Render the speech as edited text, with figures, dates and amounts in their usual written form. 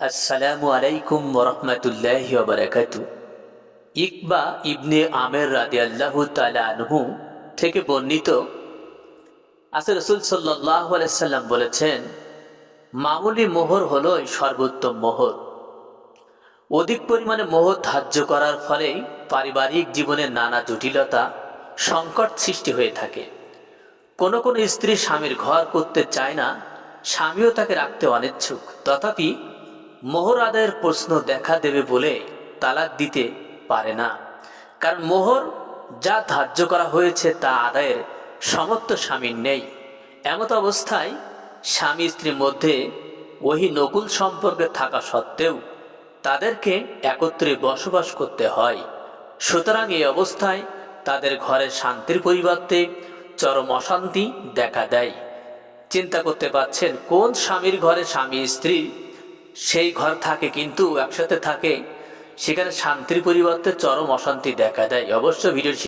আসসালামু আলাইকুম ওরহমতুল্লাহি ওয়াবারাকাতু। ইকবা ইবনে আমের রাদিয়াল্লাহু তাআলা আনহু থেকে বর্ণিত, রাসূল সাল্লাল্লাহু আলাইহি সাল্লাম বলেছেন, মামুলি মোহর হলো সর্বোত্তম মোহর। অধিক পরিমাণে মোহর ধার্য করার ফলে পারিবারিক জীবনে নানা জটিলতা, সংকট সৃষ্টি হয়ে থাকে। কোনো কোনো স্ত্রী স্বামীর ঘর করতে চায় না, স্বামীও তাকে রাখতে অনিচ্ছুক, তথাপি মোহর আদায়ের প্রশ্ন দেখা দেবে বলে তালাক দিতে পারে না। কারণ মোহর যা ধার্য করা হয়েছে তা আদায়ের সামর্থ্য স্বামীর নেই। এমত অবস্থায় স্বামী স্ত্রীর মধ্যে ওহি নকুল সম্পর্কে থাকা সত্ত্বেও তাদেরকে একত্রে বসবাস করতে হয়। সুতরাং এই অবস্থায় তাদের ঘরে শান্তির পরিবর্তে চরম অশান্তি দেখা দেয়। চিন্তা করতে পারছেন, কোন স্বামীর ঘরে স্বামী স্ত্রী সেই ঘর থাকে কিন্তু একসাথে থাকে, সেখানে শান্তির পরিবর্তে চরম অশান্তি দেখা দেয়। অবশ্য ভিডিও